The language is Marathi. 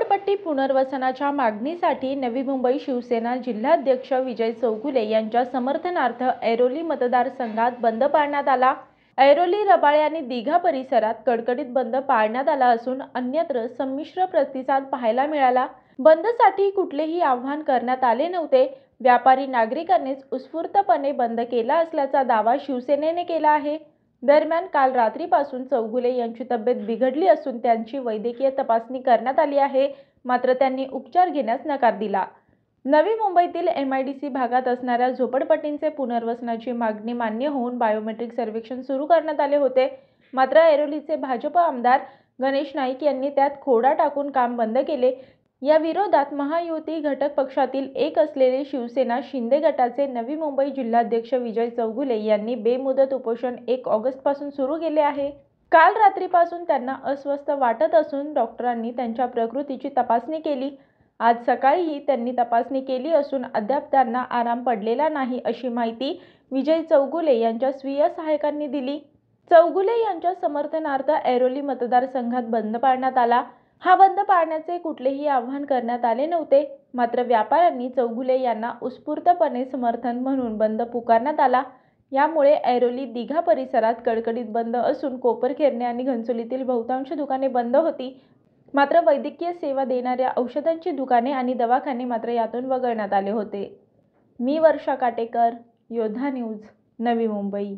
झोपडपट्टी पुनर्वसनाच्या मागणीसाठी नवी मुंबई शिवसेना जिल्हाध्यक्ष विजय चौगुले यांच्या समर्थनार्थ ऐरोली मतदारसंघात बंद पाळण्यात आला। ऐरोली, रबाळे आणि दिघा परिसरात कडकडीत बंद पाळण्यात आला असून अन्यत्र संमिश्र प्रतिसाद पाहायला मिळाला। बंदसाठी कुठलेही आवाहन करण्यात आले नव्हते। व्यापारी नागरिकांनीच उत्स्फूर्तपणे बंद केला असल्याचा दावा शिवसेनेने केला आहे। दरम्यान काल रात्रीपासून चौगुले यांची तब्येत बिघडली असून त्यांची वैद्यकीय तपासणी करण्यात आली आहे, मात्र त्यांनी उपचार घेण्यास नकार दिला। नवी मुंबईतील MIDC भागात असणाऱ्या झोपडपट्टींचे पुनर्वसनाची मागणी मान्य होऊन बायोमेट्रिक सर्वेक्षण सुरू करण्यात आले होते, मात्र ऐरोलीचे भाजप आमदार गणेश नाईक यांनी त्यात खोडा टाकून काम बंद केले। या विरोधात महायुती घटक पक्षातील एक असलेले शिवसेना शिंदे गटाचे नवी मुंबई जिल्हाध्यक्ष विजय चौगुले यांनी बेमुदत उपोषण 1 ऑगस्टपासून सुरू केले आहे। काल रात्रीपासून त्यांना अस्वस्थ वाटत असून डॉक्टरांनी त्यांच्या प्रकृतीची तपासणी केली। आज सकाळीही त्यांनी तपासणी केली असून अद्याप त्यांना आराम पडलेला नाही, अशी माहिती विजय चौगुले यांच्या स्वीय सहायकांनी दिली। चौगुले यांच्या समर्थनार्थ ऐरोली मतदारसंघात बंद पाळण्यात आला। हा बंद पाळण्याचे कुठलेही आवाहन करण्यात आले नव्हते, मात्र व्यापाऱ्यांनी चौगुले यांना उत्स्फूर्तपणे समर्थन म्हणून बंद पुकारण्यात आला। यामुळे ऐरोली, दिघा परिसरात कडकडीत बंद असून कोपरखैरणे आणि घनसोलीतील बहुतांश दुकाने बंद होती, मात्र वैद्यकीय सेवा देणाऱ्या औषधांची दुकाने आणि दवाखाने मात्र यातून वगळण्यात आले होते। मी वर्षा काटेकर, योद्धा न्यूज, नवी मुंबई।